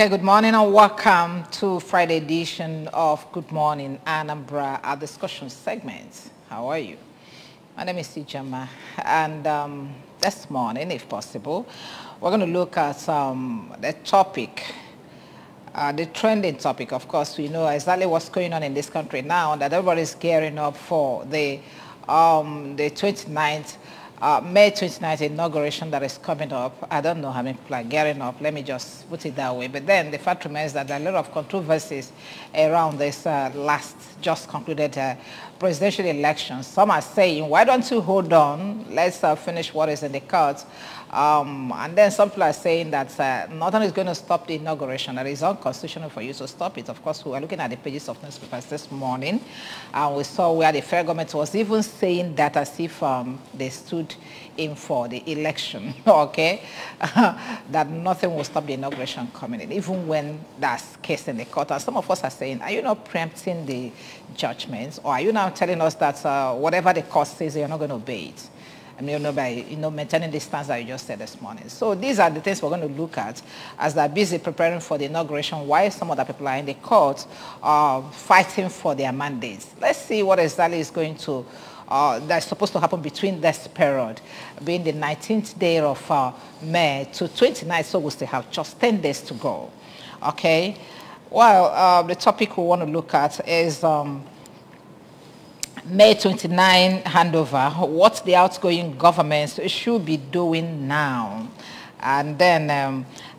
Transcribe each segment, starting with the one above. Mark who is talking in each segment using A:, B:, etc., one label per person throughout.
A: Good morning and welcome to Friday edition of Good Morning Anambra, our discussion segment. How are you? My name is Sijama, and this morning, if possible, we're going to look at the topic, the trending topic. Of course, we know exactly what's going on in this country now, that everybody's gearing up for the 29th May 29th inauguration that is coming up. I don't know how many people are gearing up. Let me just put it that way. But then the fact remains that there are a lot of controversies around this just concluded presidential election. Some are saying, why don't you hold on? Let's finish what is in the cards. And then some people are saying that nothing is going to stop the inauguration. That is unconstitutional for you to stop it. Of course, we were looking at the pages of newspapers this morning, and we saw where the federal government was even saying that as if they stood in for the election, okay, that nothing will stop the inauguration coming in, even when that's case in the court. And some of us are saying, are you not preempting the judgments, or are you now telling us that whatever the court says, you're not going to obey it? I mean, by maintaining the stance that you just said this morning. So these are the things we're going to look at as they're busy preparing for the inauguration, while some other people are in the court fighting for their mandates. Let's see what exactly is going to, that's supposed to happen between this period, being the 19th day of May to 29th, so we still have just 10 days to go. Okay? Well, the topic we want to look at is May 29 handover, what the outgoing governments should be doing now. And then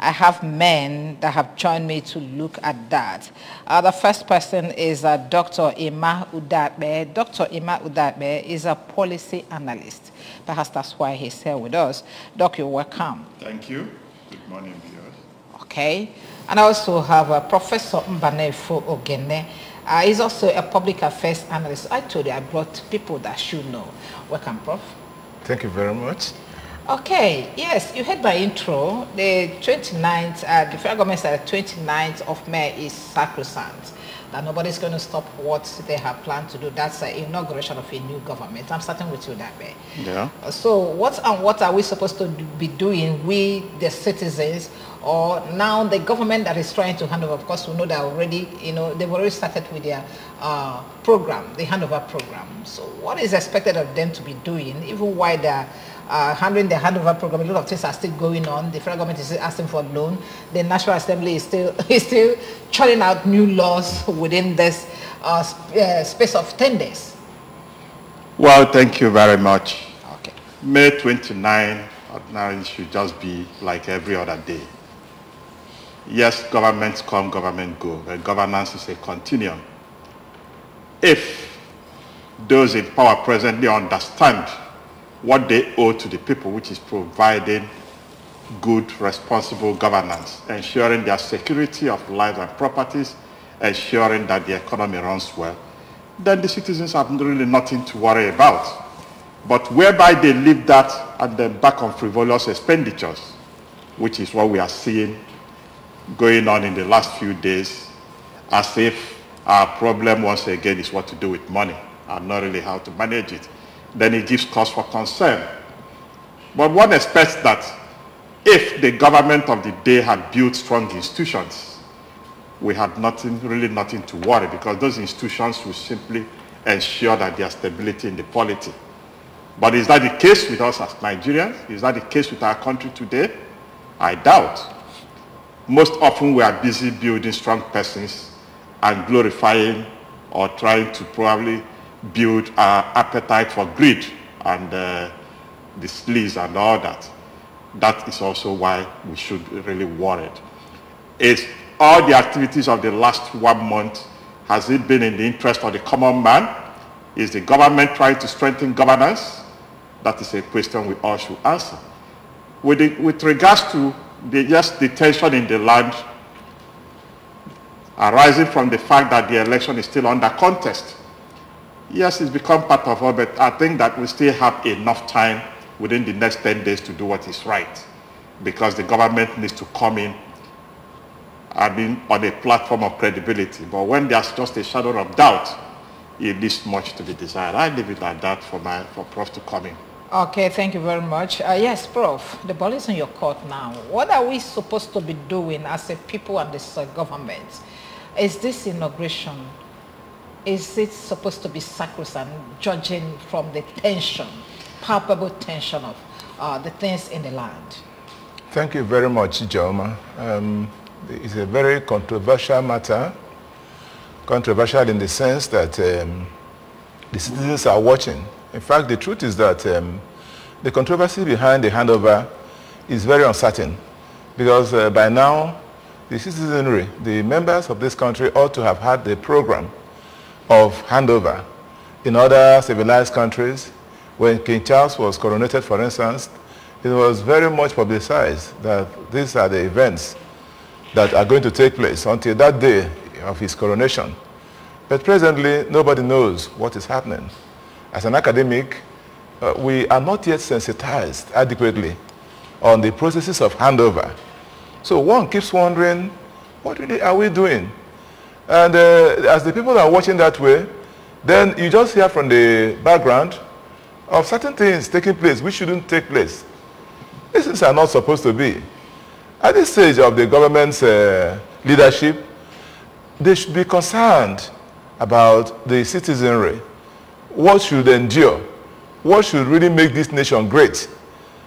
A: I have men that have joined me to look at that. The first person is Dr. Emma Udakbe. Dr. Emma Udakbe is a policy analyst. Perhaps that's why he's here with us. Doc, you're welcome.
B: Thank you. Good morning, viewers.
A: Okay. And I also have Professor Mbanefo Ogene. He's also a public affairs analyst. I told you I brought people that should know. Welcome, Prof.
C: Thank you very much.
A: Okay, yes, you heard my intro. The 29th, the federal government said the 29th of May is sacrosanct. That nobody's going to stop what they have planned to do. That's the inauguration of a new government. I'm starting with you that way.
B: Yeah.
A: So what are we supposed to be doing, we the citizens, or now the government that is trying to hand over? Of course, we know that already, they've already started with their program, the handover program. So what is expected of them to be doing, even while they're handling the handover program? A lot of things are still going on. The federal government is still asking for a loan. The National Assembly is still churning out new laws within this space of 10 days.
B: Well, thank you very much.
A: Okay.
B: May 29 now it should just be like every other day. Yes, governments come, government go, but governance is a continuum. If those in power presently understand what they owe to the people, which is providing good, responsible governance, ensuring their security of lives and properties, ensuring that the economy runs well, then the citizens have really nothing to worry about. But whereby they leave that and then back on frivolous expenditures, which is what we are seeing going on in the last few days, as if our problem once again is what to do with money and not really how to manage it, then it gives cause for concern. But one expects that if the government of the day had built strong institutions, we had really nothing to worry, because those institutions will simply ensure that there's stability in the polity. But is that the case with us as Nigerians? Is that the case with our country today? I doubt. Most often we are busy building strong persons and glorifying or trying to probably build our appetite for greed and the sleaze and all that. That is also why we should be really worried. Is all the activities of the last 1 month, has it been in the interest of the common man? Is the government trying to strengthen governance? That is a question we all should answer. With regards to the tension in the land arising from the fact that the election is still under contest, yes, it's become part of it, but I think that we still have enough time within the next 10 days to do what is right, because the government needs to come in, on a platform of credibility. But when there's just a shadow of doubt, it leaves much to be desired. I leave it at that for Prof to come in.
A: Okay, thank you very much. Yes, Prof, the ball is in your court now. What are we supposed to be doing as a people and this government? Is this inauguration, is it supposed to be sacrosanct, judging from the tension, palpable tension of the things in the land?
C: Thank you very much, Joma. It's a very controversial matter. Controversial in the sense that the citizens are watching. In fact, the truth is that the controversy behind the handover is very uncertain, because by now, the citizenry, the members of this country ought to have had the program of handover. In other civilized countries, when King Charles was coronated, for instance, it was very much publicized that these are the events that are going to take place until that day of his coronation. But presently, nobody knows what is happening. As an academic, we are not yet sensitized adequately on the processes of handover. So one keeps wondering, what really are we doing? And as the people are watching that way, then you just hear from the background of certain things taking place which shouldn't take place. These things are not supposed to be. At this stage of the government's leadership, they should be concerned about the citizenry. What should endure? What should really make this nation great?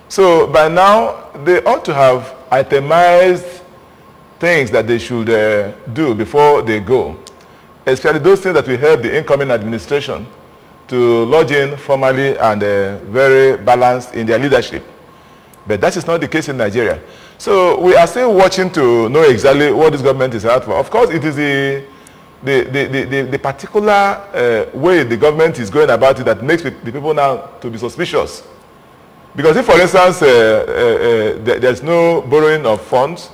C: So by now, they ought to have itemized things that they should do before they go, especially those things that will help the incoming administration to lodge in formally and very balanced in their leadership. But that is not the case in Nigeria. So we are still watching to know exactly what this government is out for. Of course, it is the particular way the government is going about it that makes the people now to be suspicious. Because if, for instance, there's no borrowing of funds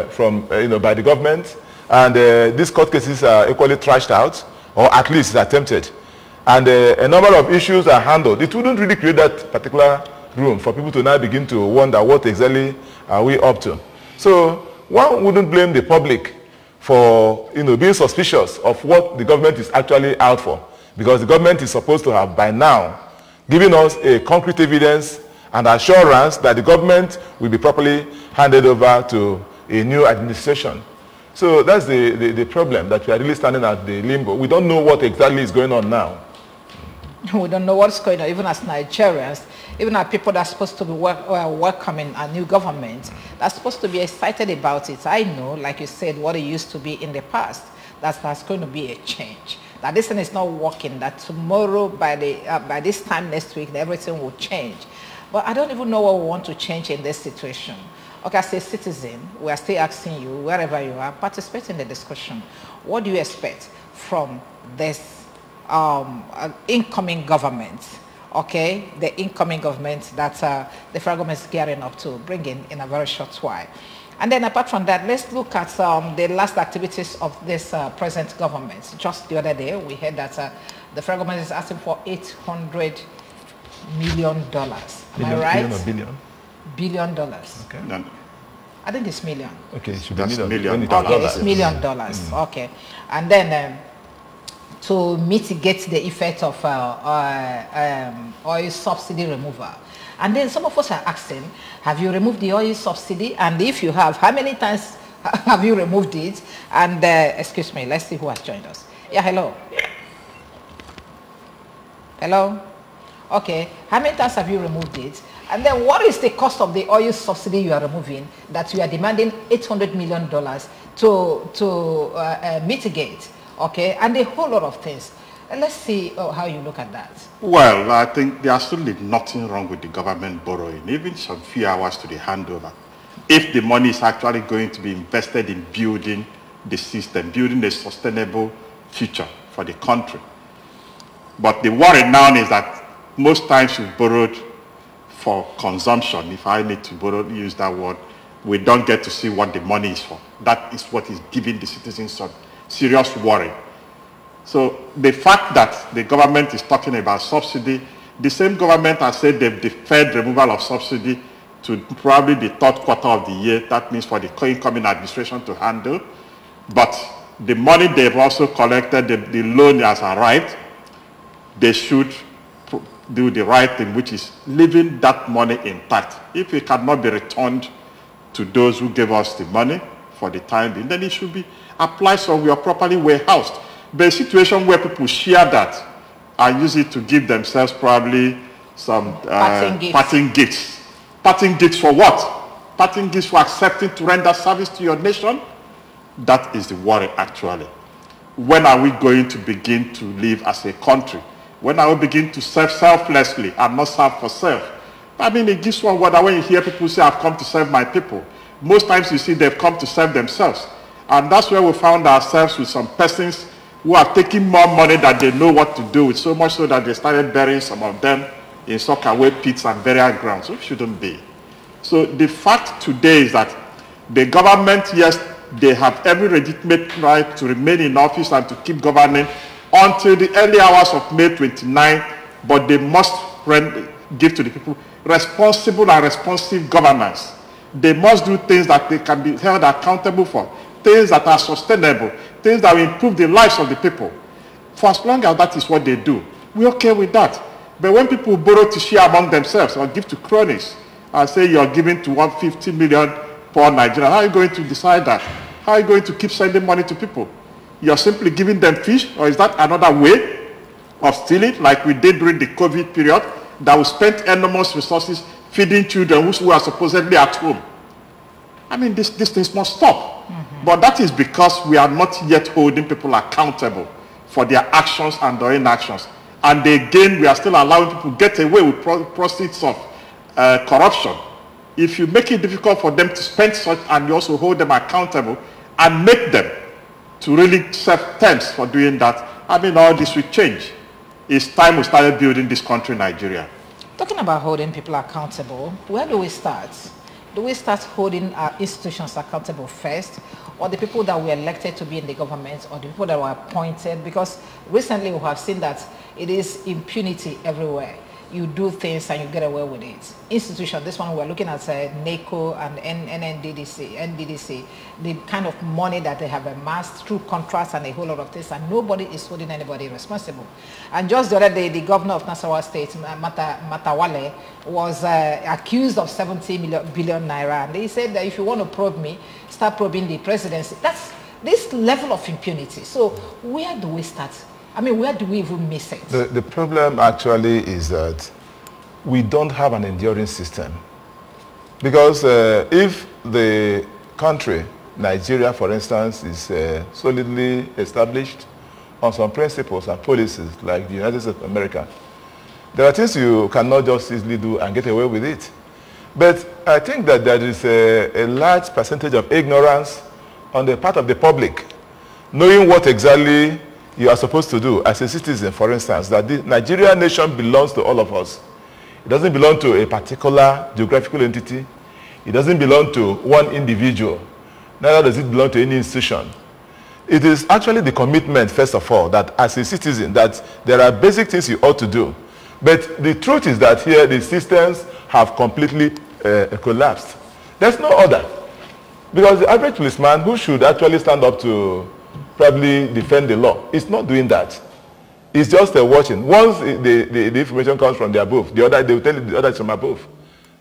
C: from, by the government, and these court cases are equally trashed out, or at least attempted, and a number of issues are handled, it wouldn't really create that particular room for people to now begin to wonder what exactly are we up to. So one wouldn't blame the public for being suspicious of what the government is actually out for, because the government is supposed to have by now given us a concrete evidence and assurance that the government will be properly handed over to a new administration. So that's the problem, that we are really standing at the limbo. We don't know what exactly is going on now.
A: We don't know what's going on, even as Nigerians, even as people that are supposed to be welcoming a new government, that's supposed to be excited about it. I know, like you said, what it used to be in the past, that's going to be a change. That this thing is not working, that tomorrow by this time next week, everything will change. But I don't even know what we want to change in this situation. Okay, as a citizen, we are still asking you, wherever you are, participate in the discussion. What do you expect from this incoming government? Okay, the incoming government that the federal government is gearing up to bring in a very short while. And then apart from that, let's look at the last activities of this present government. Just the other day, we heard that the federal government is asking for $800 million. Am I right?
C: Billion or billion?
A: $billion. Okay.
B: No.
A: I think it's million.
C: Okay, it should
B: That's
C: be
B: million.
A: Okay, it's $1 million. Okay. And then to mitigate the effect of oil subsidy removal. And then some of us are asking, have you removed the oil subsidy? And if you have, how many times have you removed it? And excuse me, let's see who has joined us. Yeah, hello. Hello? Okay, how many times have you removed it? And then what is the cost of the oil subsidy you are removing that you are demanding $800 million to mitigate? Okay, and a whole lot of things. And let's see how you look at that.
B: Well, I think there's absolutely nothing wrong with the government borrowing, even some few hours to the handover, if the money is actually going to be invested in building the system, building a sustainable future for the country. But the worry now is that most times you've borrowed for consumption. If I need to use that word, we don't get to see what the money is for. That is what is giving the citizens some serious worry. So the fact that the government is talking about subsidy, the same government has said they've deferred removal of subsidy to probably the third quarter of the year. That means for the incoming administration to handle. But the money they've also collected, the loan has arrived. They should do the right thing, which is leaving that money intact. If it cannot be returned to those who gave us the money for the time being, then it should be applied somewhere properly warehoused. But a situation where people share that and use it to give themselves probably some parting gifts. Parting gifts for what? Parting gifts for accepting to render service to your nation? That is the worry, actually. When are we going to begin to live as a country? When are we begin to serve selflessly and not serve for self? I mean, it gives one wonder when you hear people say, I've come to serve my people. Most times you see they've come to serve themselves. And that's where we found ourselves with some persons who are taking more money than they know what to do with, so much so that they started burying some of them in sockaway pits and burial grounds. So it shouldn't be. So the fact today is that the government, yes, they have every legitimate right to remain in office and to keep governing until the early hours of May 29, but they must give to the people responsible and responsive governance. They must do things that they can be held accountable for, things that are sustainable, things that will improve the lives of the people. For as long as that is what they do, we're okay with that. But when people borrow to share among themselves or give to cronies and say you're giving to 150 million poor Nigerians, how are you going to decide that? How are you going to keep sending money to people? You're simply giving them fish, or is that another way of stealing, like we did during the COVID period, that we spent enormous resources feeding children who are supposedly at home? I mean, these things must stop. But that is because we are not yet holding people accountable for their actions and their inactions. And again, we are still allowing people to get away with proceeds of corruption. If you make it difficult for them to spend such, and you also hold them accountable and make them to really serve terms for doing that, I mean, all this will change. It's time we started building this country, Nigeria.
A: Talking about holding people accountable, where do we start? Do we start holding our institutions accountable first, or the people that were elected to be in the government, or the people that were appointed? Because recently we have seen that it is impunity everywhere. You do things and you get away with it. Institution, this one we're looking at NACO and NDDC, the kind of money that they have amassed through contracts and a whole lot of things, and nobody is holding anybody responsible. And just the other day, the governor of Nasarawa State, Matawale, was accused of 70 billion naira, and they said that if you want to probe me, start probing the presidency. That's this level of impunity. So where do we start? I mean, where do we even miss it?
C: The problem actually is that we don't have an enduring system. Because if the country, Nigeria, for instance, is solidly established on some principles and policies like the United States of America, there are things you cannot just easily do and get away with it. But I think that there is a large percentage of ignorance on the part of the public, knowing what exactly you are supposed to do as a citizen, for instance, that the Nigerian nation belongs to all of us. It doesn't belong to a particular geographical entity. It doesn't belong to one individual. Neither does it belong to any institution. It is actually the commitment, first of all, that as a citizen, that there are basic things you ought to do. But the truth is that here the systems have completely collapsed. There's no order. Because the average policeman who should actually stand up to probably defend the law is not doing that. It's just watching. Once the information comes from the above, they will tell you the other is from above.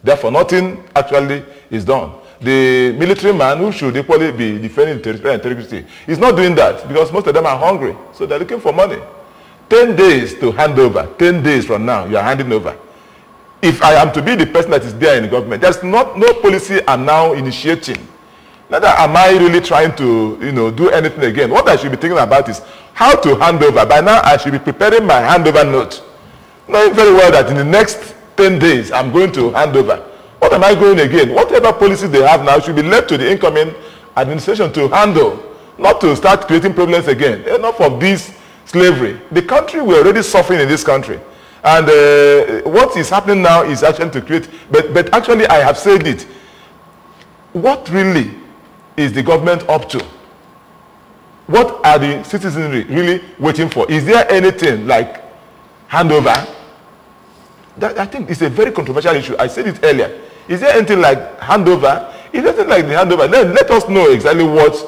C: Therefore, nothing actually is done. The military man who should equally be defending territorial integrity is not doing that because most of them are hungry. So they're looking for money. 10 days to hand over. 10 days from now, you are handing over. If I am to be the person that is there in the government, there's no policy I'm now initiating. Neither am I really trying to, do anything again. What I should be thinking about is how to hand over. By now, I should be preparing my handover note. Knowing very well that in the next 10 days, I'm going to hand over. What am I going again? Whatever policies they have now should be left to the incoming administration to handle, not to start creating problems again. Enough of this slavery. The country, we're already suffering in this country. And what is happening now is actually to create, but actually I have said it. What really is the government up to? What are the citizenry really waiting for? Is there anything like handover? That, I think it's a very controversial issue. I said it earlier. Is there anything like handover? If there's anything like the handover, then let us know exactly what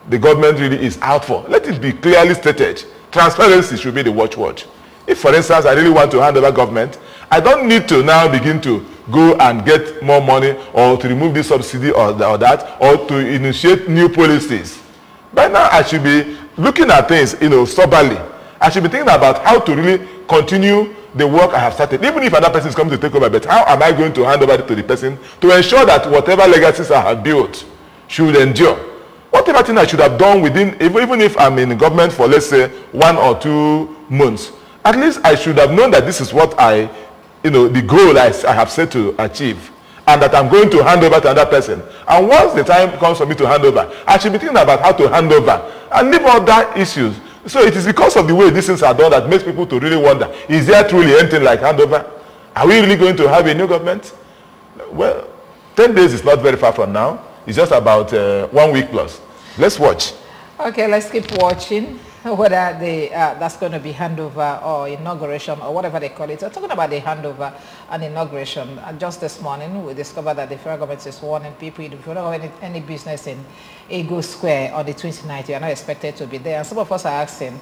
C: the government really is out for. Let it be clearly stated. Transparency should be the watchword. If, for instance, I really want to hand over government, I don't need to now begin to go and get more money or to remove this subsidy or that, or to initiate new policies. By now, I should be looking at things, soberly. I should be thinking about how to really continue the work I have started. Even if another person is coming to take over, but how am I going to hand over to the person to ensure that whatever legacies I have built should endure? Whatever thing I should have done within, even if I'm in government for, let's say, 1 or 2 months, at least I should have known that this is what the goal I have set to achieve, and that I'm going to hand over to another person. And once the time comes for me to hand over, I should be thinking about how to hand over and leave all that issues. So it is because of the way these things are done that makes people to really wonder, is there truly anything like handover? Are we really going to have a new government? Well, 10 days is not very far from now. It's just about 1 week plus. Let's watch. Okay, let's keep watching whether that's going to be handover or inauguration or whatever they call it. We're talking about the handover and inauguration. Just this morning, we discovered that the federal government is warning people, if you don't have any business in Ego Square on the 29th, you are not expected to be there. And some of us are asking,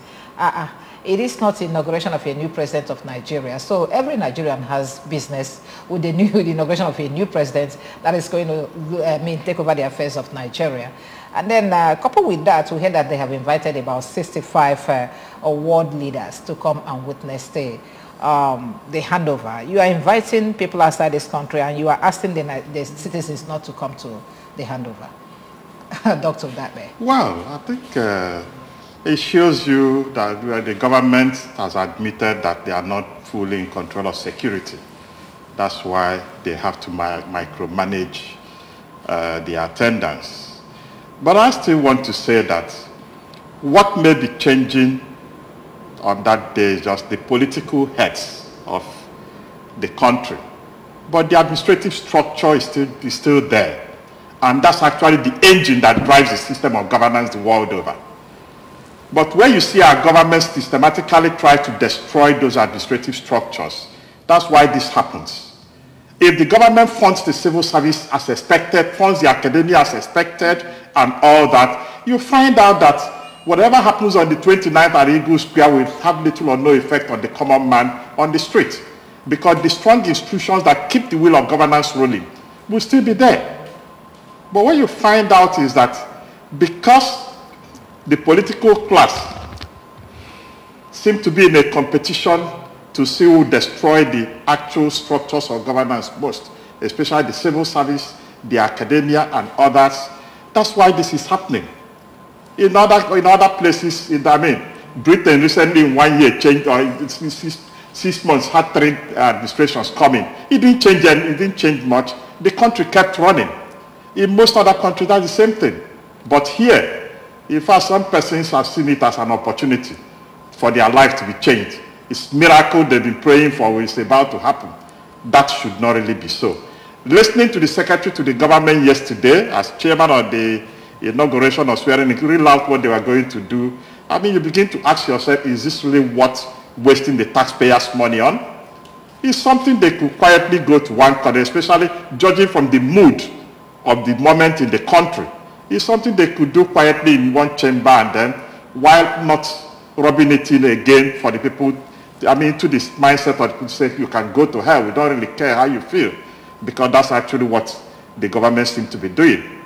C: it is not inauguration of a new president of Nigeria. So every Nigerian has business with the inauguration of a new president that is going to take over the affairs of Nigeria. And then coupled with that, we heard that they have invited about 65 world leaders to come and witness the handover. You are inviting people outside this country and you are asking the citizens not to come to the handover. Dr. Dabe.
B: Well, I think it shows you that the government has admitted that they are not fully in control of security. That's why they have to micromanage the attendance. But I still want to say that what may be changing on that day is just the political heads of the country. But the administrative structure is still there. And that's actually the engine that drives the system of governance the world over. But when you see our government systematically try to destroy those administrative structures, that's why this happens. If the government funds the civil service as expected, funds the academia as expected, and all that, you find out that whatever happens on the 29th at Eagle Square will have little or no effect on the common man on the street. Because the strong institutions that keep the wheel of governance rolling will still be there. But what you find out is that because the political class seem to be in a competition to see who destroy the actual structures of governance most, especially the civil service, the academia, and others. That's why this is happening. In other places, Britain recently in 1 year changed, or 6 months had 3 administrations coming. It didn't change much. The country kept running. In most other countries, that's the same thing. But here, in fact, some persons have seen it as an opportunity for their life to be changed. It's a miracle they've been praying for, it's about to happen. That should not really be so. Listening to the secretary to the government yesterday, as chairman of the inauguration or swearing, it really out what they were going to do. You begin to ask yourself, is this really worth wasting the taxpayers' money on? It's something they could quietly go to one corner, especially judging from the mood of the moment in the country. It's something they could do quietly in one chamber and then, while not rubbing it in again for the people, to this mindset of people say, you can go to hell, we don't really care how you feel, because that's actually what the government seems to be doing.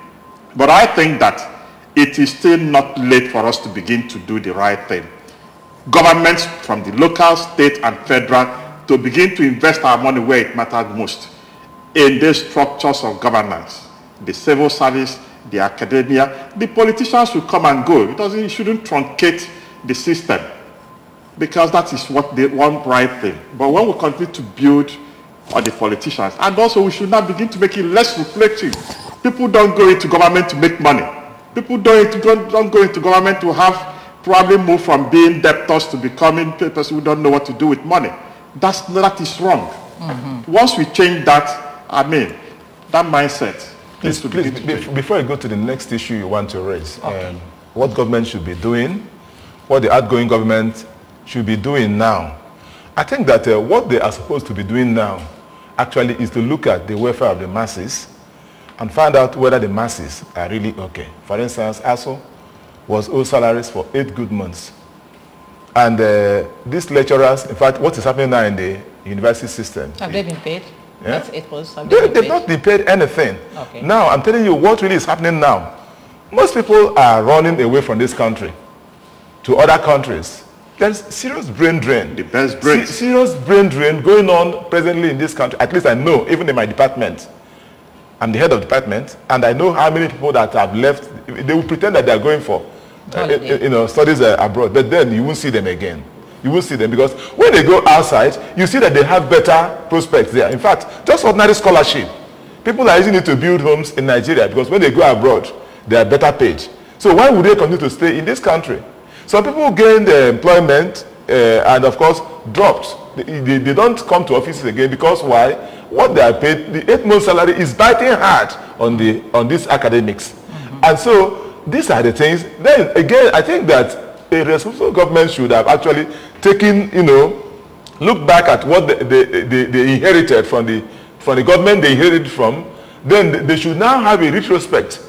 B: But I think that it is still not late for us to begin to do the right thing. Governments from the local, state, and federal to begin to invest our money where it matters most, in these structures of governance, the civil service, the academia. The politicians will come and go. It shouldn't truncate the system, because that is what they want, right thing. But when we continue to build on the politicians, and also we should not begin to make it less reflective. People don't go into government to make money. People don't go into government to have probably move from being debtors to becoming people who don't know what to do with money. That is wrong. Mm-hmm. Once we change that, that mindset.
C: Please, before you go to the next issue you want to raise, okay. What government should be doing, what the outgoing government should be doing now. I think that what they are supposed to be doing now actually is to look at the welfare of the masses and find out whether the masses are really okay. For instance, ASO was owed salaries for 8 good months. And these lecturers, in fact, what is happening now in the university system?
A: Have they been paid?
C: Yeah?
A: That's 8 months.
C: They've not been paid anything.
A: Okay.
C: Now, I'm telling you what really is happening now. Most people are running away from this country to other countries. There's serious brain drain.
B: The best brains.
C: Serious brain drain going on presently in this country. At least I know, even in my department. I'm the head of department, and I know how many people that have left. They will pretend that they are going for studies abroad, but then you won't see them again. You won't see them because when they go outside, you see that they have better prospects there. In fact, just ordinary scholarship. People are using it to build homes in Nigeria because when they go abroad, they are better paid. So why would they continue to stay in this country? Some people gained employment and of course dropped. They don't come to offices again because why? What they are paid, the 8-month salary is biting hard on these academics. And so these are the things. Then again, I think that a responsible government should have actually taken, look back at what they inherited from the government they inherited from. Then they should now have a retrospect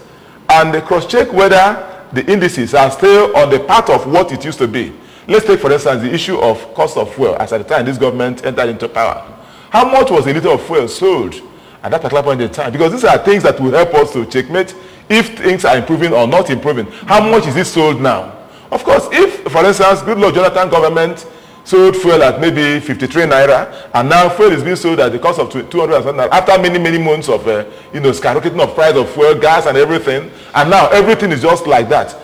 C: and they cross-check whether the indices are still on the path of what it used to be. Let's take, for instance, the issue of cost of fuel as at the time this government entered into power. How much was a liter of fuel sold at that particular point in time? Because these are things that will help us to checkmate if things are improving or not improving. How much is it sold now? Of course, if, for instance, good Lord Jonathan government sold fuel at maybe 53 naira, and now fuel is being sold at the cost of 200 naira after many months of skyrocketing of price of fuel, gas, and everything, and now everything is just like that.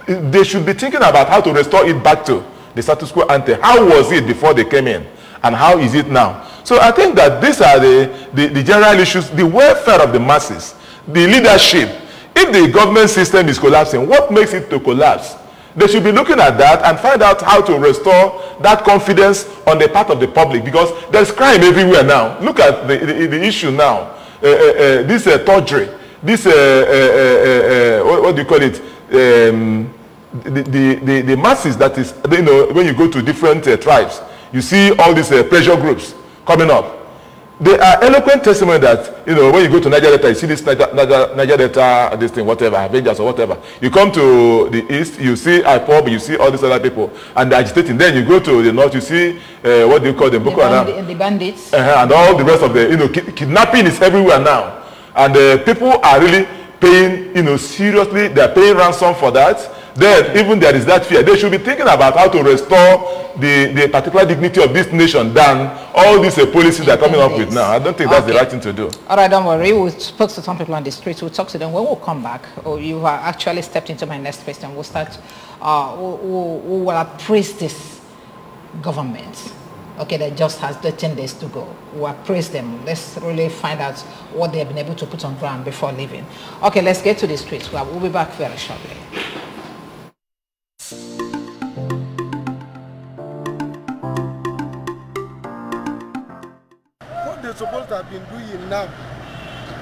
C: They should be thinking about how to restore it back to the status quo ante. How was it before they came in, and how is it now? So I think that these are the general issues, the welfare of the masses, the leadership. If the government system is collapsing, what makes it to collapse? They should be looking at that and find out how to restore that confidence on the part of the public, because there's crime everywhere now. Look at the issue now. This torture, this what do you call it? The masses that is, when you go to different tribes, you see all these pressure groups coming up. They are eloquent testimony that, when you go to Niger Delta, you see this Niger Delta, this thing, whatever, Avengers or whatever. You come to the east, you see IPOB, you see all these other people, and they're agitating. Then you go to the north, you see, what do you call them? Boko Haram.
A: The bandits.
C: And all the rest of the, kidnapping is everywhere now. And people are really paying, seriously, they're paying ransom for that. Then even there is that fear. They should be thinking about how to restore the particular dignity of this nation than all these policies they're coming up with now. I don't think that's the right thing to do.
A: All right, don't worry. We spoke to some people on the streets. We'll talk to them. When we'll come back, you have actually stepped into my next question. We'll start, we will appraise this government. Okay, that just has 13 days to go. We'll appraise them. Let's really find out what they have been able to put on ground before leaving. Okay, let's get to the streets. We'll be back very shortly.
D: Supposed to have been doing now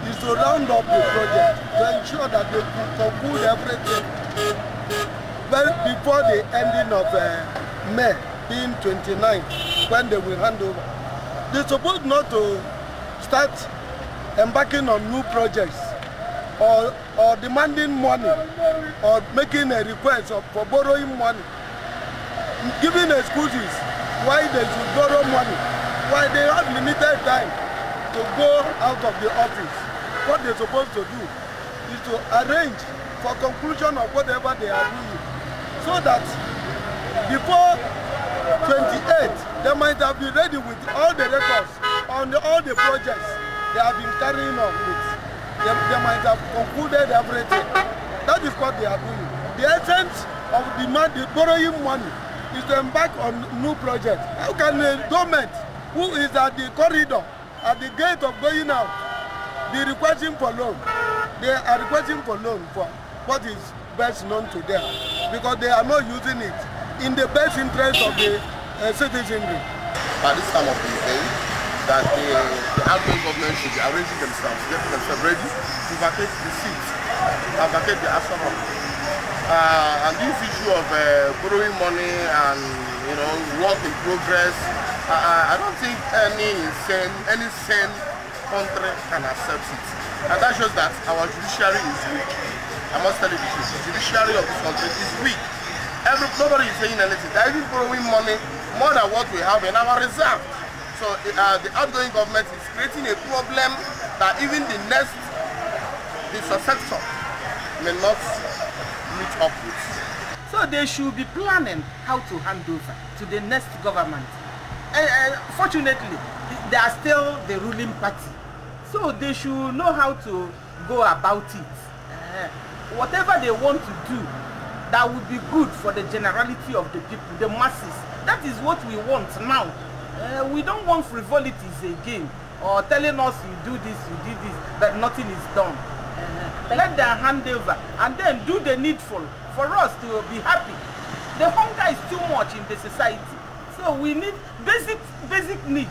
D: is to round up the project to ensure that they conclude everything before the ending of May, being 29th, when they will hand over. They're supposed not to start embarking on new projects or demanding money or making a request for borrowing money, giving excuses why they should borrow money, why they have limited time to go out of the office. What they're supposed to do is to arrange for conclusion of whatever they are doing, so that before 28th, they might have been ready with all the records on all the projects they have been carrying on with. They might have concluded everything. That is what they are doing. The essence of the borrowing money is to embark on new projects. How can a government who is at the corridor, at the gate of going out, be requesting for loan? They are requesting for loan for what is best known to them, because they are not using it in the best interest of the citizenry.
E: At this time of the day, that the outgoing government should be arranging themselves, getting themselves ready to vacate the seats and vacate the Asama. And this issue of borrowing money and work in progress, I don't think any sane country can accept it. And that shows that our judiciary is weak. I must tell you the truth. The judiciary of this country is weak. Nobody is saying anything. They are even borrowing money more than what we have in our reserve. So the outgoing government is creating a problem that even the successor may not meet up with.
F: So they should be planning how to hand over to the next government. Fortunately, they are still the ruling party. So they should know how to go about it. Whatever they want to do, that would be good for the generality of the people, the masses. That is what we want now. We don't want frivolities again, or telling us you do this, but nothing is done. Let them hand over and then do the needful for us to be happy. The hunger is too much in the society. So we need basic needs.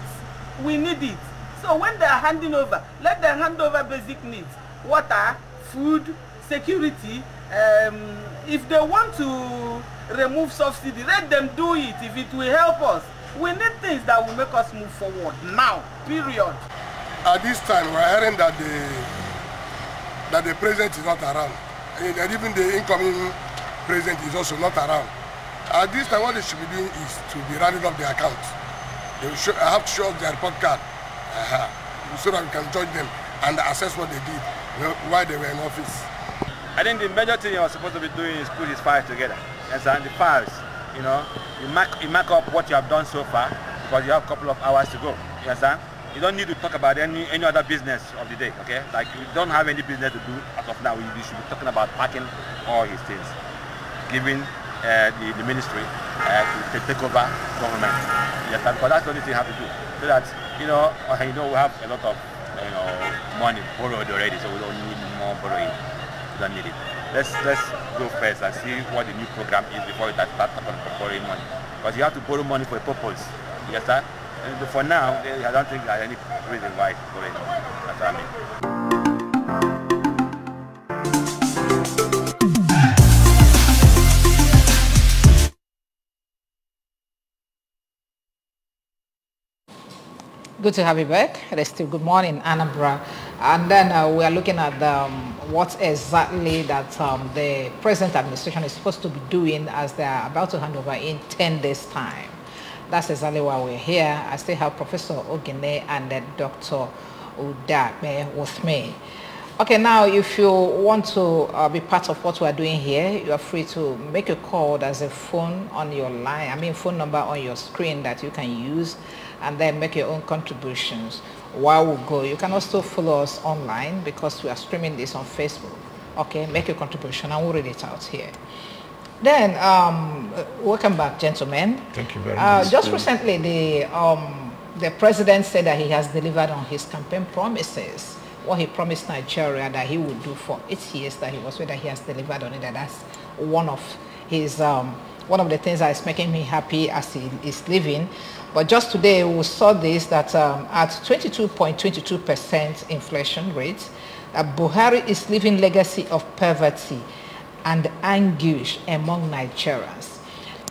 F: We need it. So when they are handing over, let them hand over basic needs. Water, food, security. If they want to remove subsidy, let them do it if it will help us. We need things that will make us move forward now, period.
E: At this time, we're hearing that the president is not around. And even the incoming president is also not around. At this time, what they should be doing is to be rounding up their accounts. They have to show us their report card so that we can judge them and assess what they did while they were in office.
G: I think the major thing you're supposed to be doing is put these files together. And the files, you know, you mark up what you have done so far because you have a couple of hours to go. You understand? You don't need to talk about any other business of the day, okay? Like you don't have any business to do as of now. You should be talking about packing all his things, giving the ministry to take over government. You understand? Because that's the only thing you have to do. So that, we have a lot of money borrowed already, so we don't need more borrowing. We don't need it. Let's go first and see what the new program is before we start borrowing money. Because you have to borrow money for a purpose. You understand? And for now, I don't think there's any reason why it's borrowing. That's what I mean.
A: Good to have you back. It is still good morning, Anambra. And then we are looking at what exactly that the present administration is supposed to be doing as they are about to hand over in 10 days' time. That's exactly why we're here. I still have Professor Ogene and Dr. Udabe with me. Okay, now if you want to be part of what we are doing here, you are free to make a call. There's a phone on your line, phone number on your screen that you can use, and then make your own contributions while we go. You can also follow us online because we are streaming this on Facebook. Okay, make your contribution and we'll read it out here. Then, welcome back, gentlemen.
C: Thank you very much.
A: Just recently, the president said that he has delivered on his campaign promises. What he promised Nigeria that he would do for 8 years that he was with, that he has delivered on it. And that's one of his one of the things that is making me happy as he is living. But just today we saw this, that at 22.22% inflation rate, Buhari is leaving legacy of poverty and anguish among Nigerians.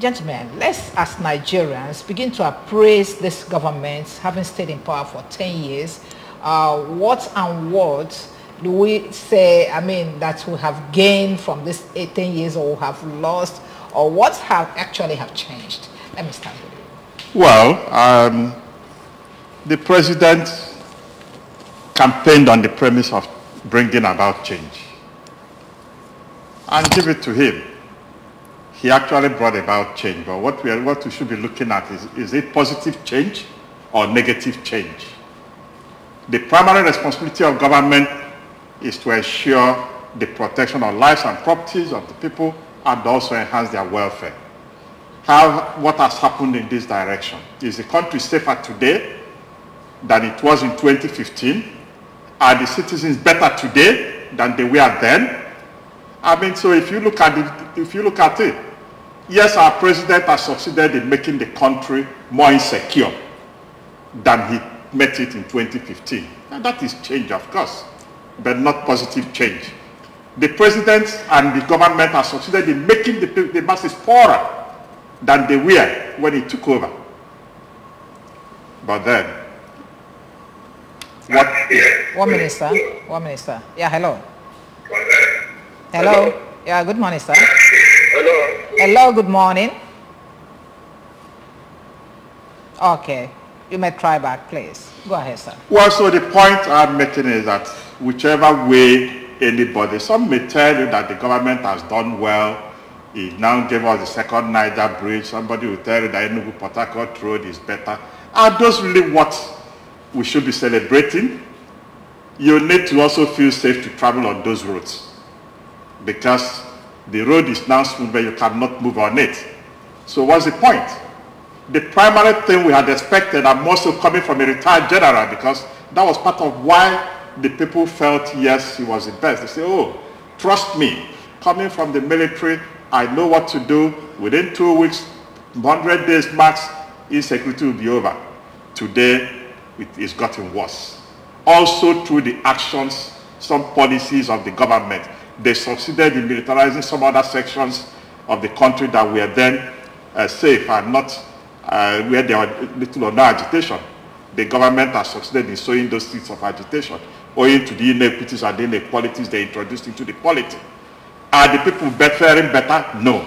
A: Gentlemen, let's as Nigerians begin to appraise this government having stayed in power for 10 years. What and what do we say, that we have gained from this 10 years or have lost, or what have actually changed? Let me start with you.
B: Well, the president campaigned on the premise of bringing about change. And give it to him. He actually brought about change. But what we should be looking at is it positive change or negative change? The primary responsibility of government is to ensure the protection of lives and properties of the people and also enhance their welfare. What has happened in this direction? Is the country safer today than it was in 2015? Are the citizens better today than they were then? So if you look at it, yes, our president has succeeded in making the country more insecure than he met it in 2015. And that is change, of course, but not positive change. The president and the government have succeeded in making the masses poorer than they were when he took over. But then, what?
A: One minute, sir. 1 minute, sir. Yeah, hello. Hello. Yeah, good morning, sir.
H: Hello.
A: Hello, good morning. Okay, you may try back, please. Go ahead, sir.
B: Well, so the point I'm making is that whichever way anybody, some may tell you that the government has done well. It now gave us the second Niger bridge. Somebody will tell you that Enugu Port Harcourt road is better. Are those really what we should be celebrating? You need to also feel safe to travel on those roads, because the road is now smooth, but you cannot move on it. So what's the point? The primary thing we had expected, and more so coming from a retired general, because that was part of why the people felt, yes, he was the best. They say, oh, trust me, coming from the military, I know what to do. Within 2 weeks, 100 days max, insecurity will be over. Today, it is gotten worse. Also through the actions, some policies of the government. They succeeded in militarizing some other sections of the country that were then safe and not where there were little or no agitation. The government has succeeded in sowing those seeds of agitation, owing to the inequities and the inequalities they introduced into the polity. Are the people faring better? No.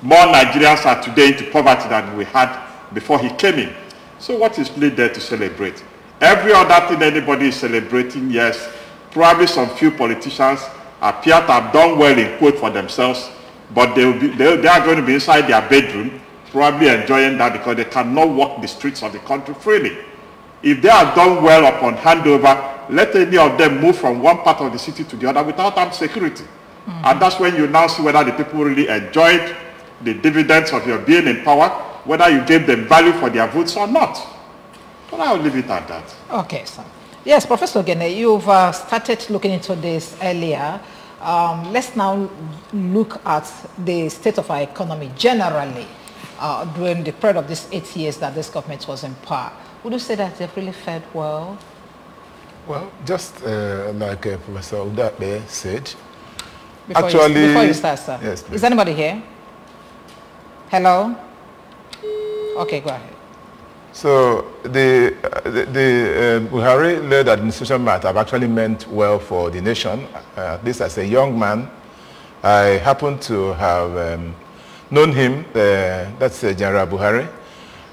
B: More Nigerians are today into poverty than we had before he came in. So what is really there to celebrate? Every other thing anybody is celebrating, yes, probably some few politicians appear to have done well in quote for themselves, but they are going to be inside their bedroom, probably enjoying that because they cannot walk the streets of the country freely. If they have done well upon handover, let any of them move from one part of the city to the other without armed security. And that's when you now see whether the people really enjoyed the dividends of your being in power, whether you gave them value for their votes or not. But I'll leave it at that.
A: Okay, sir. Yes, Professor Ogene, you've started looking into this earlier. Let's now look at the state of our economy generally during the period of these 8 years that this government was in power. Would you say that they've really fared well?
C: Well, just like Professor Udabe said,
A: before you start, sir.
C: Yes, please.
A: Is anybody here? Hello? Okay, go ahead.
C: So the Buhari-led administration might have actually meant well for the nation. At least as a young man, I happen to have known him, that's General Buhari,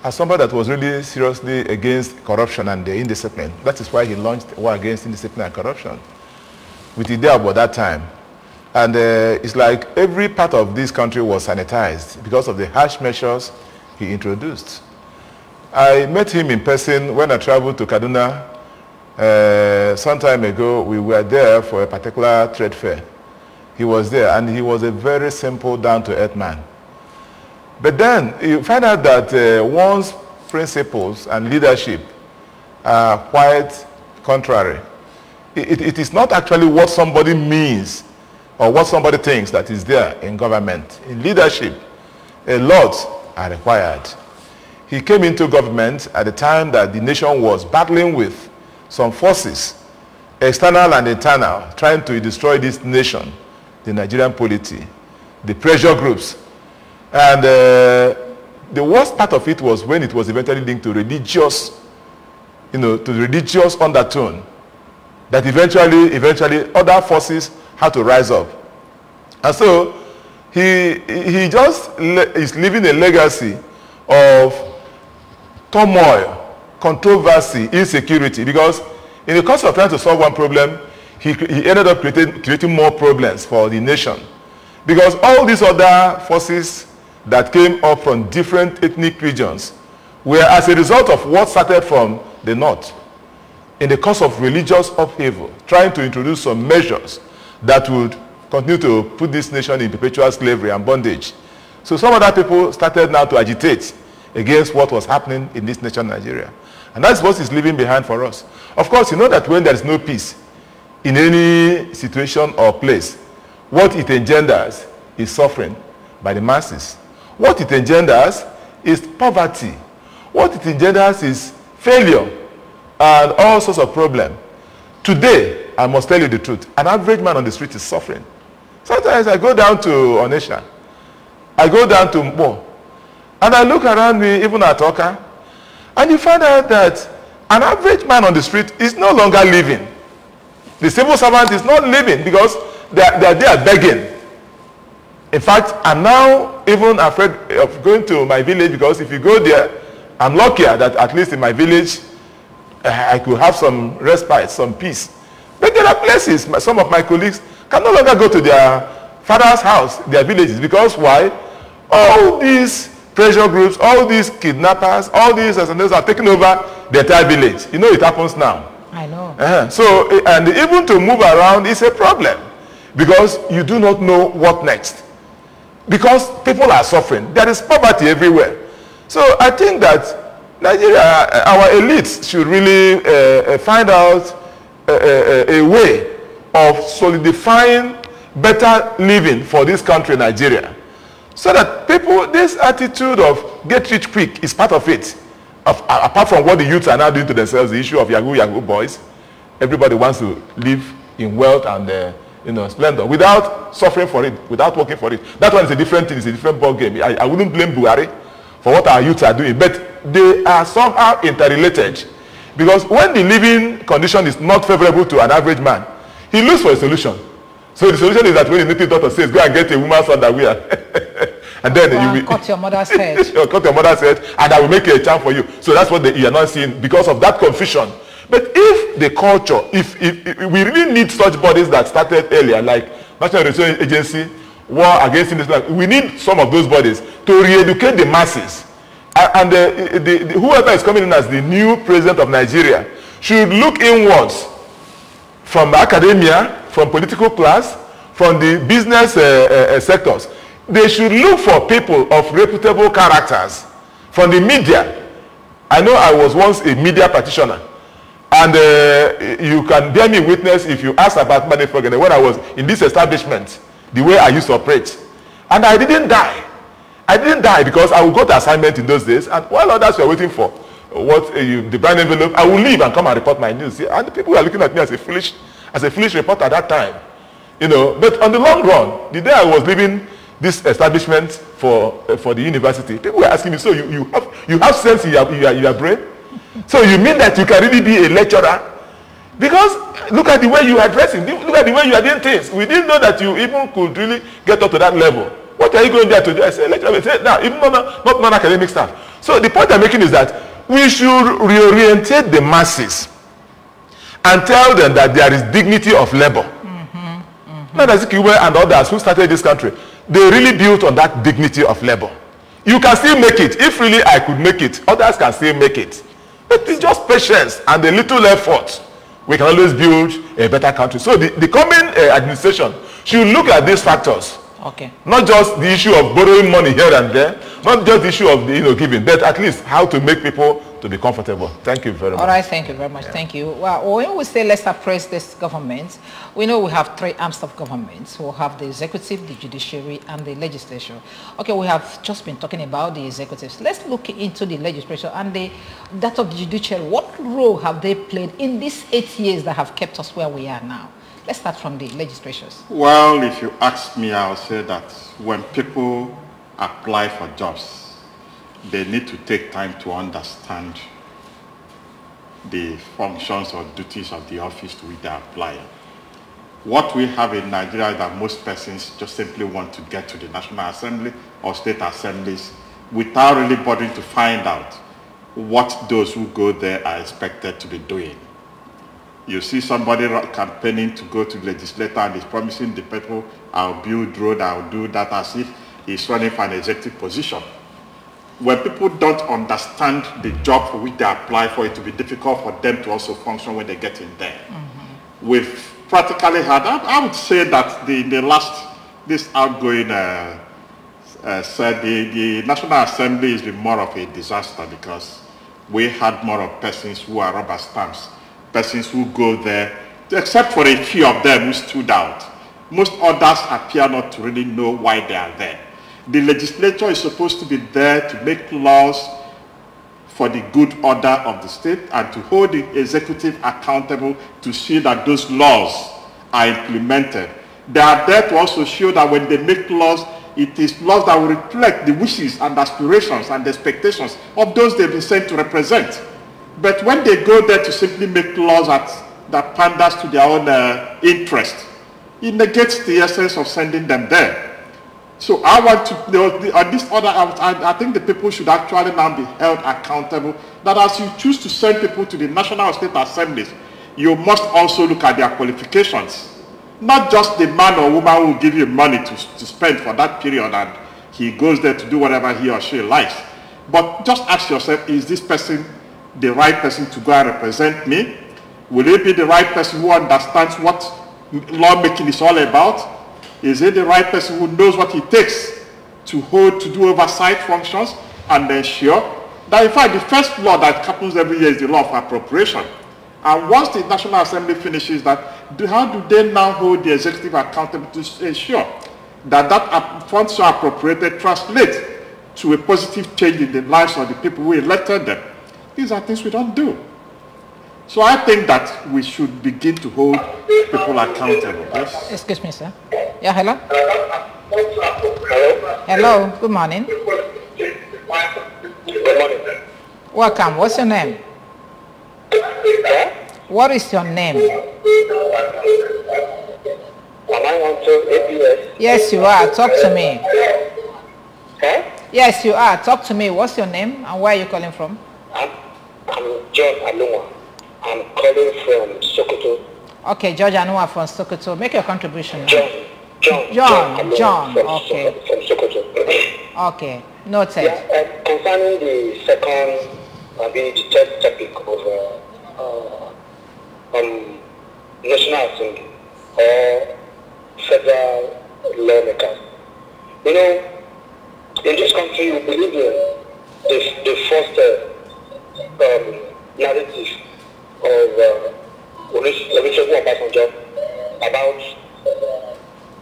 C: as somebody that was really seriously against corruption and indiscipline. That is why he launched war against indiscipline and corruption with the idea about that time. And it's like every part of this country was sanitized because of the harsh measures he introduced. I met him in person when I traveled to Kaduna some time ago. We were there for a particular trade fair. He was there, and he was a very simple, down-to-earth man. But then you find out that one's principles and leadership are quite contrary. It is not actually what somebody means or what somebody thinks that is there in government. In leadership, a lot are required. He came into government at the time that the nation was battling with some forces, external and internal, trying to destroy this nation, the Nigerian polity, the pressure groups. And the worst part of it was when it was eventually linked to religious, to the religious undertone, that eventually other forces had to rise up. And so he just is leaving a legacy of turmoil, controversy, insecurity, because in the course of trying to solve one problem, he ended up creating more problems for the nation. Because all these other forces that came up from different ethnic regions were as a result of what started from the north. In the course of religious upheaval, trying to introduce some measures that would continue to put this nation in perpetual slavery and bondage. So some other people started now to agitate against what was happening in this nation, Nigeria. And that's what is leaving behind for us. Of course, you know that when there is no peace in any situation or place, what it engenders is suffering by the masses. What it engenders is poverty. What it engenders is failure and all sorts of problems. Today, I must tell you the truth, an average man on the street is suffering. Sometimes I go down to Onisha, I go down to Mbo, and I look around me, even at Oka, and you find out that an average man on the street is no longer living. The civil servant is not living because they are begging. In fact, and now even afraid of going to my village, because if you go there, I'm luckier that at least in my village, I could have some respite, some peace. But there are places, some of my colleagues can no longer go to their father's house, their villages, because why? All these pressure groups, all these kidnappers, all these SNLs are taking over the entire village. You know it happens now.
A: I know.
C: So, and even to move around is a problem, because you do not know what next. Because people are suffering. There is poverty everywhere. So I think that Nigeria, our elites should really find out a way of solidifying better living for this country, Nigeria. So that people, this attitude of get rich quick is part of it. Apart from what the youths are now doing to themselves, the issue of Yahoo boys, everybody wants to live in wealth and splendor without suffering for it, without working for it. That one is a different thing, it's a different ball game. I wouldn't blame Buhari for what our youths are doing, but they are somehow interrelated. Because when the living condition is not favorable to an average man, he looks for a solution. So the solution is that when the native doctor says, go and get a woman's underwear, and then you will
A: cut your mother's head.
C: Cut your mother's head, and I will make a charm for you. So that's what you are not seeing because of that confusion. But if the culture, if we really need such bodies that started earlier, like National Research Agency, War Against Industry, we need some of those bodies to re-educate the masses. And whoever is coming in as the new president of Nigeria should look inwards from academia, from political class, from the business sectors. They should look for people of reputable characters from the media. I know I was once a media practitioner. And you can bear me witness if you ask about money program when I was in this establishment, the way I used to operate. And I didn't die. I didn't die because I would go to assignment in those days, and while others were waiting for the brand envelope, I would leave and come and report my news. And the people were looking at me as a foolish reporter at that time. But on the long run, the day I was leaving this establishment for the university, people were asking me, so you have sense in your brain? So you mean that you can really be a lecturer? Because look at the way you are dressing, look at the way you are doing things. We didn't know that you even could really get up to that level. What are you going there to do? I say, lecturer. I say, no, even not non-academic staff. So the point I'm making is that we should reorientate the masses and tell them that there is dignity of labor. Not as Kiwe and others who started this country. They really built on that dignity of labor. You can still make it. If really I could make it, others can still make it. But it's just patience and a little effort. We can always build a better country. So the coming administration should look at these factors.
A: Okay.
C: Not just the issue of borrowing money here and there, not just the issue of giving, but at least how to make people to be comfortable. Thank you very much.
A: All right, thank you very much. Yeah. Thank you. Well, when we say let's appraise this government, we know we have three arms of government. We have the executive, the judiciary, and the legislature. Okay, we have just been talking about the executives. Let's look into the legislature and that of the judiciary. What role have they played in these 8 years that have kept us where we are now? Let's start from the legislatures.
B: Well, if you ask me, I'll say that when people apply for jobs, they need to take time to understand the functions or duties of the office to which they are applying. What we have in Nigeria is that most persons just simply want to get to the National Assembly or state assemblies without really bothering to find out what those who go there are expected to be doing. You see somebody campaigning to go to the legislature and is promising the people, I'll build road, I'll do that, as if he's running for an executive position. When people don't understand the job for which they apply for, it will be difficult for them to also function when they get in there. We've practically had, I would say that this outgoing said the National Assembly has been more of a disaster because we had more of persons who are rubber stamps. Persons who go there, except for a few of them who stood out. Most others appear not to really know why they are there. The legislature is supposed to be there to make laws for the good order of the state and to hold the executive accountable to see that those laws are implemented. They are there to also show that when they make laws, it is laws that will reflect the wishes and aspirations and expectations of those they've been sent to represent. But when they go there to simply make laws that panders to their own interest, it negates the essence of sending them there. So I want to, on this other, I think the people should actually now be held accountable, that as you choose to send people to the national or state assemblies, you must also look at their qualifications. Not just the man or woman who will give you money to spend for that period and he goes there to do whatever he or she likes. But just ask yourself, is this person the right person to go and represent me? Will it be the right person who understands what lawmaking is all about? Is it the right person who knows what it takes to do oversight functions and ensure that, in fact, the first law that happens every year is the law of appropriation. And once the National Assembly finishes that, how do they now hold the executive accountable to ensure that funds are appropriated translate to a positive change in the lives of the people who elected them? These are things we don't do. So I think that we should begin to hold people accountable. Yes?
A: Excuse me, sir. Yeah, hello? Hello, good morning.
H: Good morning.
A: Welcome. What's your name? What is your name?
H: Am I on to APS?
A: Yes, you are. Talk to me.
H: Huh?
A: Yes, you are. Talk to me. What's your name and where are you calling from?
H: I'm John Anuma. I'm calling from Sokoto.
A: Okay, George Anua from Sokoto. Make your contribution.
H: John.
A: Okay.
H: From Sokoto.
A: Okay, noted.
H: Yeah, concerning the second, the third topic of National Assembly or federal lawmakers. You know, in this country, we believe in the first narrative of Olusegun Obasanjo about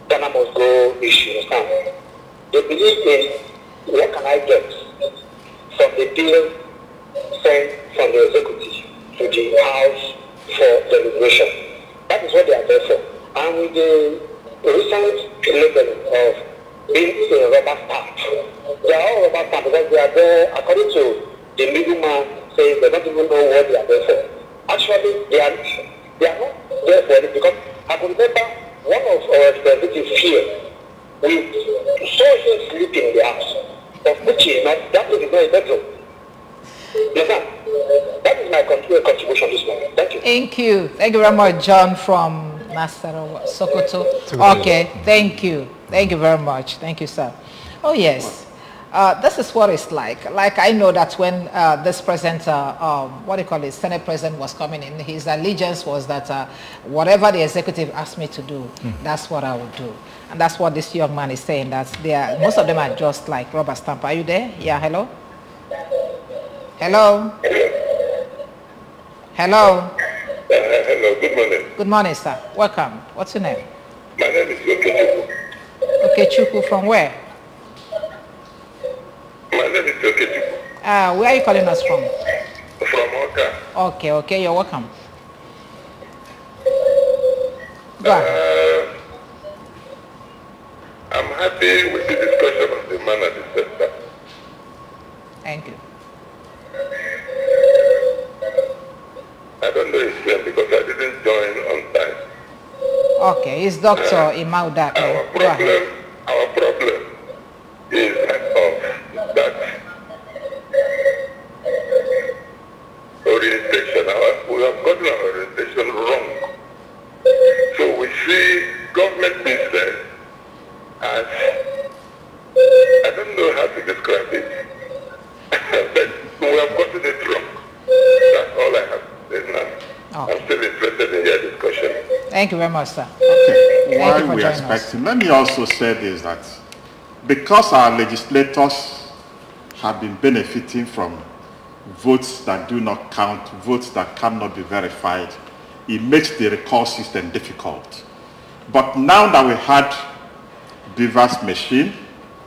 H: Ghana must go issue. They believe in what can I get from the bill sent from the executive to the House for deliberation. That is what they are there for. And with the recent label of being a rubber stamp, they are all rubber stamp because they are there, according to the middleman, saying they don't even know what they are there for. Actually, they are not there for it because I can remember one of our representatives here, we saw him sleeping in the house, of which is not, that is not a bedroom. Listen, that is my contribution this morning. Thank you.
A: Thank you. Thank you very much, John from Nasarawa, Sokoto. Okay, thank you. Thank you very much. Thank you, sir. Oh, yes. This is what it's like. Like, I know that when this present, Senate president was coming in, his allegiance was that whatever the executive asked me to do, that's what I would do. And that's what this young man is saying, that most of them are just like rubber stamp. Are you there? Yeah, hello? Hello? Hello?
H: Hello, good morning.
A: Good morning, sir. Welcome. What's your name?
H: My name is Okechukwu.
A: Okechukwu, from where?
H: My name is Okechukwu.
A: Where are you calling us from?
H: From Oka.
A: Okay, you're welcome. Go ahead.
H: I'm happy with the discussion of the man at the center.
A: Thank you.
H: I don't know his name because I didn't join on time.
A: Okay, it's Dr. Imauda.
H: Our problem is that orientation. We have gotten our orientation wrong. So we see government business as, I don't know how to describe it, but we have gotten it wrong. That's all I have. Okay. I'm still interested in your discussion.
A: Thank you very much, sir.
B: Okay. While we are expecting, let me also say this, that because our legislators have been benefiting from votes that do not count, votes that cannot be verified, it makes the recall system difficult. But now that we had Beaver's machine,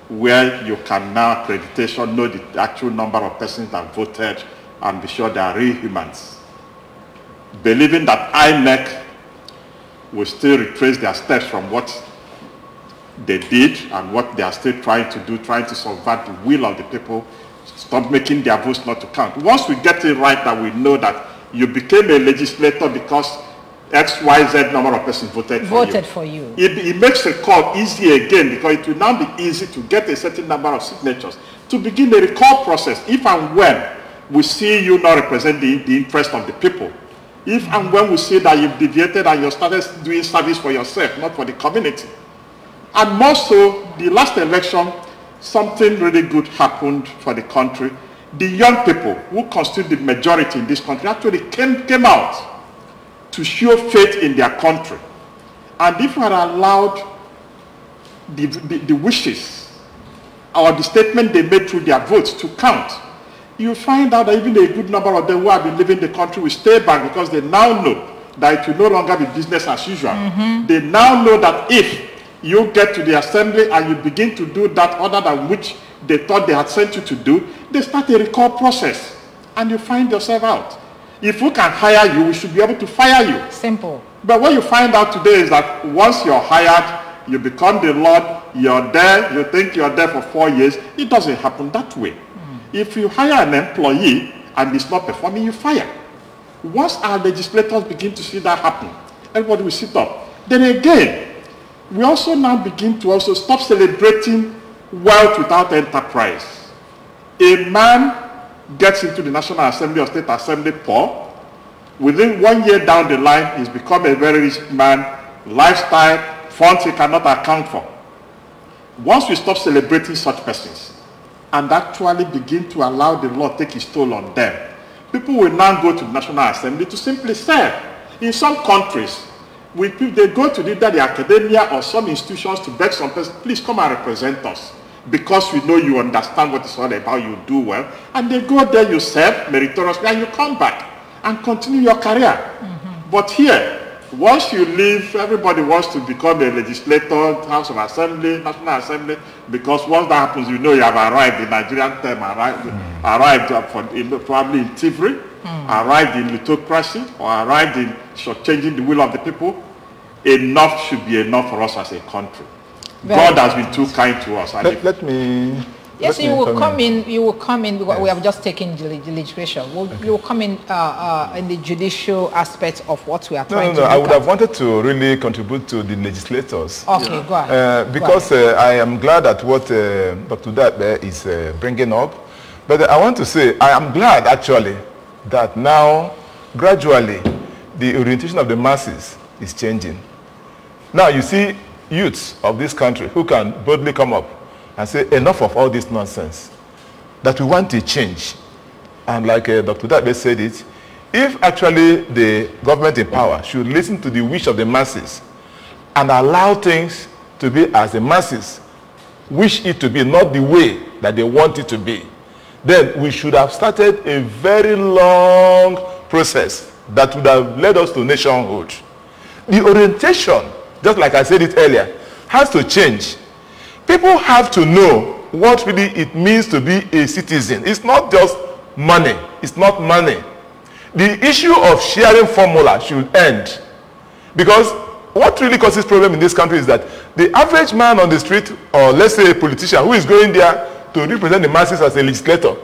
B: where you can now accreditation know the actual number of persons that voted and be sure they are real humans, believing that INEC will still retrace their steps from what they did and what they are still trying to do, trying to subvert the will of the people, stop making their votes not to count. Once we get it right, that we know that you became a legislator because XYZ number of persons voted for you. It makes recall easy again, because it will now be easy to get a certain number of signatures to begin the recall process if and when we see you not representing the interest of the people. If and when we see that you've deviated and you started doing service for yourself, not for the community. And more so, the last election, something really good happened for the country. The young people who constitute the majority in this country actually came out to show faith in their country. And if you had allowed the wishes or the statement they made through their votes to count, you find out that even a good number of them who have been leaving the country will stay back, because they now know that it will no longer be business as usual. They now know that if you get to the assembly and you begin to do that other than which they thought they had sent you to do, they start a recall process and you find yourself out. If we can hire you, we should be able to fire you. Simple. But what you find out today is that once you're hired, you become the Lord, you're there, you think you're there for 4 years. It doesn't happen that way. If you hire an employee and it's not performing, you fire. Once our legislators begin to see that happen, everybody will sit up. Then again, we also now begin to also stop celebrating wealth without enterprise. A man gets into the National Assembly or State Assembly poor. Within 1 year down the line, he's become a very rich man, lifestyle, funds he cannot account for. Once we stop celebrating such persons and actually begin to allow the law take its toll on them, people will now go to the National Assembly to simply serve. In some countries, they go to either the academia or some institutions to beg some person, please come and represent us, because we know you understand what it's all about, you do well. And they go there, you serve meritoriously, and you come back and continue your career. But here, once you leave, everybody wants to become a legislator, House of Assembly, National Assembly, because once that happens, you know you have arrived in Nigerian term, arrived probably in thievery, arrived in plutocracy, or arrived in changing the will of the people. Enough should be enough for us as a country. God has been too kind to us.
C: Let me...
A: Yes, you will come in, because we have just taken the legislation. You will come in the judicial aspect of what we are trying to do.
C: I would have wanted to really contribute to the legislators.
A: Okay, go ahead.
C: Because I am glad at what Dr. Dabe is bringing up. But I want to say, I am glad actually that now, gradually, the orientation of the masses is changing. Now you see youths of this country who can boldly come up and say, enough of all this nonsense, that we want to change. And like Dr. Dabe said it, if actually the government in power should listen to the wish of the masses and allow things to be as the masses wish it to be, not the way that they want it to be, then we should have started a very long process that would have led us to nationhood. The orientation, just like I said it earlier, has to change. People have to know what really it means to be a citizen. It's not just money. It's not money. The issue of sharing formula should end. Because what really causes problem in this country is that the average man on the street, or let's say a politician who is going there to represent the masses as a legislator,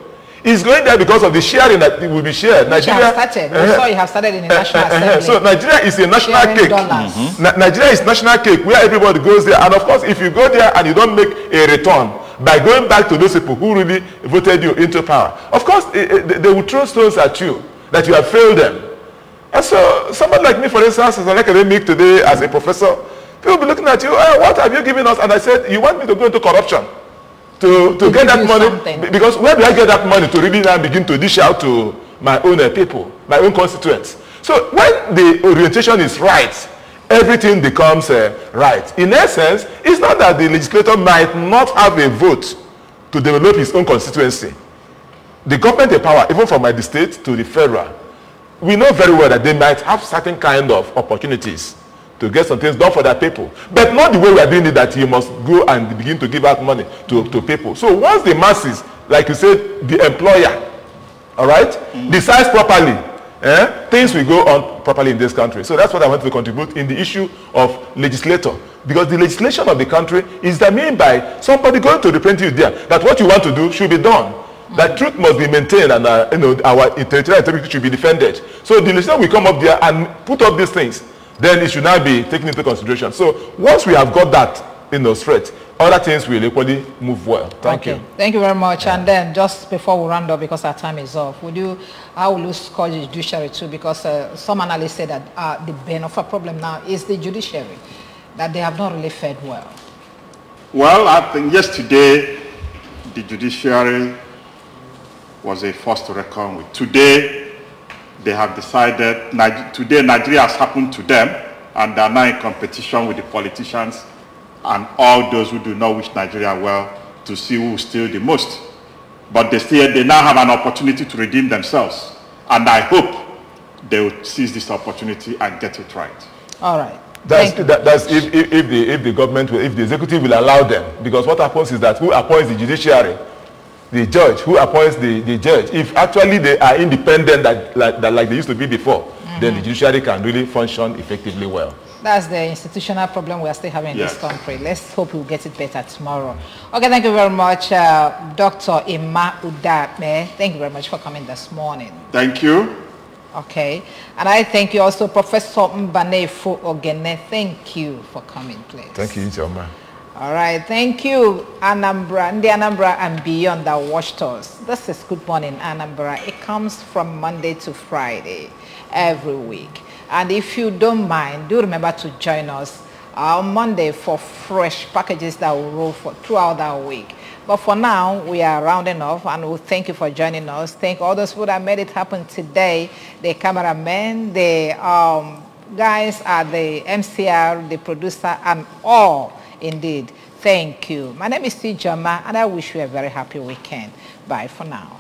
C: is going there because of the sharing that it will be shared. Nigeria started. We saw you have started in the National Assembly. So Nigeria is a national cake. Nigeria is national cake where everybody goes there. And of course, if you go there and you don't make a return by going back to those people who really voted you into power, of course, they will throw stones at you that you have failed them. And so someone like me, for instance, as an academic today, as a professor, people will be looking at you, what have you given us? And I said, you want me to go into corruption? To get that money, because where do I get that money to really now begin to dish out to my own people, my own constituents? So when the orientation is right, everything becomes right. In essence, it's not that the legislator might not have a vote to develop his own constituency. The government in power, even from the state to the federal, we know very well that they might have certain kind of opportunities to get some things done for their people. But not the way we are doing it, that you must go and begin to give out money to people. So once the masses, like you said, the employer, all right, decides properly, things will go on properly in this country. So that's what I want to contribute in the issue of legislator. Because the legislation of the country is that mean by somebody going to represent you there, that what you want to do should be done. That truth must be maintained, and our territorial integrity should be defended. So the legislator will come up there and put up these things. then it should now be taken into consideration. So once we have got that, straight, other things will equally move well. Thank you.
A: Thank you very much. Yeah. And then just before we round up, because our time is off, how will you score the judiciary too? Because some analysts say that the bane of a problem now is the judiciary, that they have not really fared well.
B: Well, I think yesterday the judiciary was a force to reckon with. Today they have decided, today Nigeria has happened to them, and they are now in competition with the politicians and all those who do not wish Nigeria well to see who will steal the most. But they now have an opportunity to redeem themselves. And I hope they will seize this opportunity and get it right.
A: All right.
C: That's if the government, if the executive will allow them. Because what happens is that who appoints the judiciary? The judge. Who appoints the judge? If actually they are independent like they used to be before, then the judiciary can really function effectively well.
A: That's the institutional problem we are still having in this country. Let's hope we'll get it better tomorrow. Okay, thank you very much, Dr. Emma Udame. Thank you very much for coming this morning.
B: Thank you.
A: Okay, and I thank you also, Professor Mbanefu Ogene. Thank you for coming, please.
C: Thank you, Ichoma.
A: All right, thank you, Anambra, the Anambra and beyond that watched us. This is Good Morning Anambra. It comes from Monday to Friday every week. And if you don't mind, do remember to join us on Monday for fresh packages that will roll throughout that week. But for now, we are rounding off, and we'll thank you for joining us. Thank all those who that made it happen today, the cameramen, the guys at the MCR, the producer, and all, indeed. Thank you. My name is T. Jama, and I wish you a very happy weekend. Bye for now.